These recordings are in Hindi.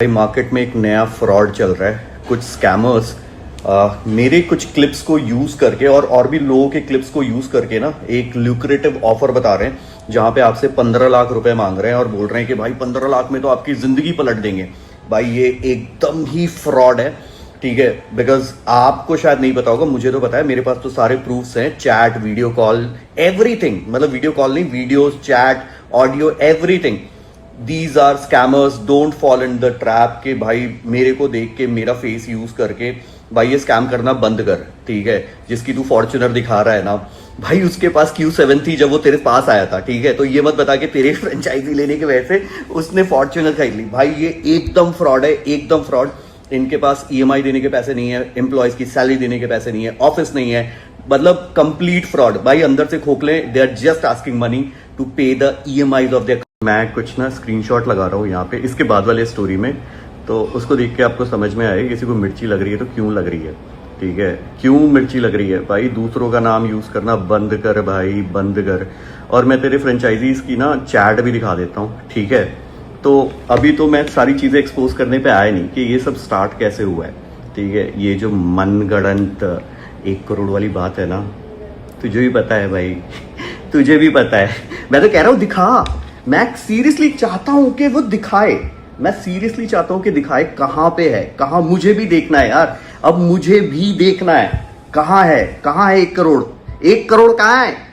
मार्केट में एक नया फ्रॉड चल रहा है। कुछ स्कैमर्स मेरे कुछ क्लिप्स को यूज करके और भी लोगों के क्लिप्स को यूज करके ना एक ल्यूक्रेटिव ऑफर बता रहे हैं जहां पे आपसे 15 लाख रुपए मांग रहे हैं और बोल रहे हैं कि भाई 15 लाख में तो आपकी जिंदगी पलट देंगे। भाई ये एकदम ही फ्रॉड है, ठीक है। बिकॉज आपको शायद नहीं पता होगा, मुझे तो पता है, मेरे पास तो सारे प्रूफ्स हैं, चैट, वीडियो कॉल, एवरीथिंग। मतलब वीडियो कॉल नहीं, videos, chat, audio, everything. These are scammers, don't fall in the trap के भाई मेरे को देख के, मेरा फेस यूज करके भाई ये स्कैम करना बंद कर, ठीक है। जिसकी तू फॉर्च्यूनर दिखा रहा है ना, भाई उसके पास Q7 थी जब वो तेरे पास आया था, ठीक है। तो ये मत बता के तेरे फ्रेंचाइजी लेने की वजह से उसने फॉर्च्यूनर खरीद ली। भाई ये एकदम फ्रॉड है, एकदम फ्रॉड। इनके पास EMI देने के पैसे नहीं है, एम्प्लॉयज की सैलरी देने के पैसे नहीं है, ऑफिस नहीं है, मतलब कंप्लीट फ्रॉड। भाई अंदर से खोखले, they are just asking money to pay the EMIs of their. मैं कुछ ना स्क्रीनशॉट लगा रहा हूँ यहाँ पे इसके बाद वाले स्टोरी में, तो उसको देख के आपको समझ में आए किसी को मिर्ची लग रही है तो क्यों लग रही है, ठीक है। क्यों मिर्ची लग रही है भाई, दूसरों का नाम यूज करना बंद कर भाई, बंद कर। और मैं तेरे फ्रेंचाइजीज की ना चैट भी दिखा देता हूँ, ठीक है। तो अभी तो मैं सारी चीजें एक्सपोज करने पे आया नहीं कि ये सब स्टार्ट कैसे हुआ है, ठीक है। ये जो मनगढ़ंत 1 करोड़ वाली बात है ना, तुझे भी पता है भाई तुझे भी पता है। मैं तो कह रहा हूँ दिखा, मैं सीरियसली चाहता हूं कि वो दिखाए, मैं सीरियसली चाहता हूं कि दिखाए कहां पे है, कहां। मुझे भी देखना है यार, अब मुझे भी देखना है कहां है, कहां है 1 करोड़, 1 करोड़ कहां है।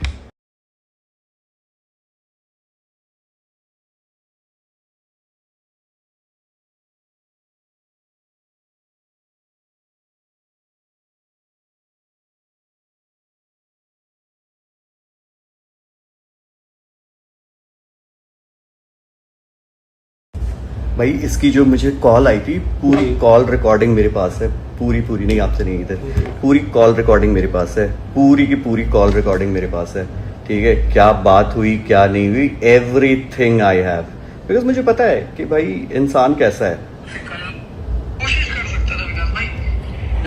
भाई इसकी जो मुझे कॉल आई थी, पूरी कॉल रिकॉर्डिंग मेरे पास है, पूरी पूरी नहीं, आपसे नहीं इधर, पूरी कॉल रिकॉर्डिंग मेरे पास है, पूरी की पूरी कॉल रिकॉर्डिंग मेरे पास है, ठीक है। क्या बात हुई, क्या नहीं हुई, एवरीथिंग आई हैव। बिकॉज मुझे पता है कि भाई इंसान कैसा है। कोशिश कर सकता था विकास भाई,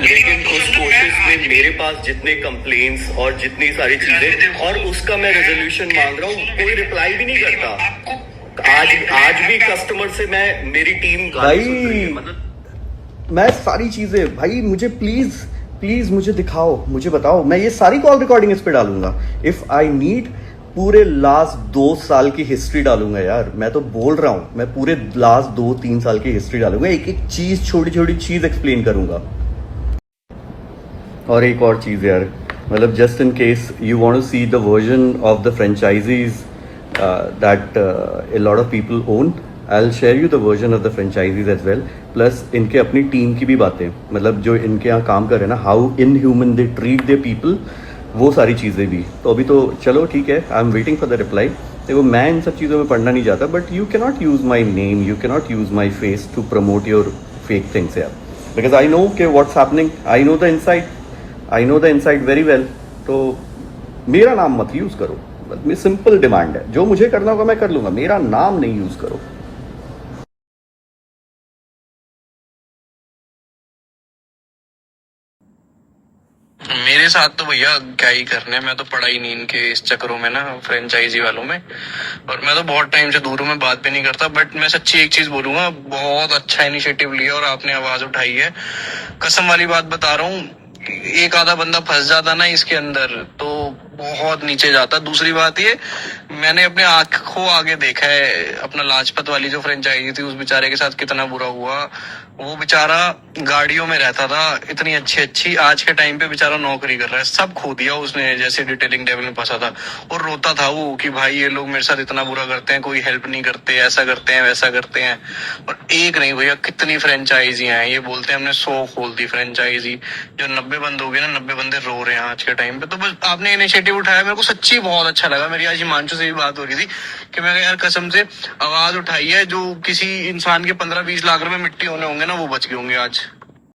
लेकिन उस कोशिश में मेरे पास जितने कंप्लेन्स और जितनी सारी चीजें, और उसका मैं रेजोल्यूशन मांग रहा हूँ, कोई रिप्लाई भी नहीं करता। आज भी कस्टमर से मैं, मेरी टीम भाई, मतलब मैं सारी चीजें, भाई मुझे प्लीज प्लीज मुझे दिखाओ, मुझे बताओ, मैं ये सारी कॉल रिकॉर्डिंग इस पे डालूंगा। इफ आई नीड पूरे लास्ट 2 साल की हिस्ट्री डालूंगा यार, मैं तो बोल रहा हूं, मैं पूरे लास्ट 2-3 साल की हिस्ट्री डालूंगा, एक एक चीज, छोटी छोटी चीज एक्सप्लेन करूंगा। और एक और चीज यार, मतलब just in case you want to see the version of the franchisees that a lot of people own, I'll share you the version of the franchisees as well, plus इनके अपनी टीम की भी बातें, मतलब जो इनके यहाँ काम कर रहे हैं ना, how inhuman they treat their people, वो सारी चीज़ें भी। तो अभी तो चलो ठीक है, I am waiting for the reply. देखो मैं इन सब चीज़ों में पढ़ना नहीं चाहता, but you cannot use my name, you cannot use my face to promote your fake things यार, बिकॉज आई नो के what's happening, I know the inside very well. तो मेरा नाम मत यूज़ करो, मेरी सिंपल डिमांड है, जो मुझे करना होगा मैं कर लूंगा, मेरा नाम नहीं यूज करो। मेरे साथ तो भैया क्या ही करने, मैं तो पढ़ा ही नहीं इनके इस चक्करों में ना, फ्रेंचाइजी वालों में। और मैं तो बहुत टाइम से दूर हूँ, मैं बात भी नहीं करता, बट मैं सच्ची एक चीज बोलूंगा, बहुत अच्छा इनिशिएटिव लिया और आपने आवाज उठाई है। कसम वाली बात बता रहा हूँ, एक आधा बंदा फंस जाता ना इसके अंदर तो बहुत नीचे जाता। दूसरी बात ये, मैंने अपने आंखों आगे देखा है अपना लाजपत वाली जो फ्रेंचाइजी थी, उस बेचारे के साथ कितना बुरा हुआ। वो बेचारा गाड़ियों में रहता था इतनी अच्छी अच्छी, आज के टाइम पे बेचारा नौकरी कर रहा है, सब खो दिया उसने जैसे डिटेलिंग डेवल में फंसा था। और रोता था वो कि भाई ये लोग मेरे साथ इतना बुरा करते हैं, कोई हेल्प नहीं करते, ऐसा करते हैं वैसा करते हैं। और एक नहीं भैया, कितनी फ्रेंचाइजी हैं, ये बोलते हैं हमने 100 खोल दी फ्रेंचाइजी, जो 90 बंद हो गए ना, 90 बंदे रो रहे हैं आज के टाइम पे। तो बस आपने इनिशिएटिव उठाया, मेरे को सच्ची बहुत अच्छा लगा। मेरी आज हिमांशु से भी बात हो रही थी कि मैं यार कसम से आवाज उठाई है, जो किसी इंसान के 15-20 लाख रुपए मिट्टी होने होंगे ना, वो बच गए होंगे आज।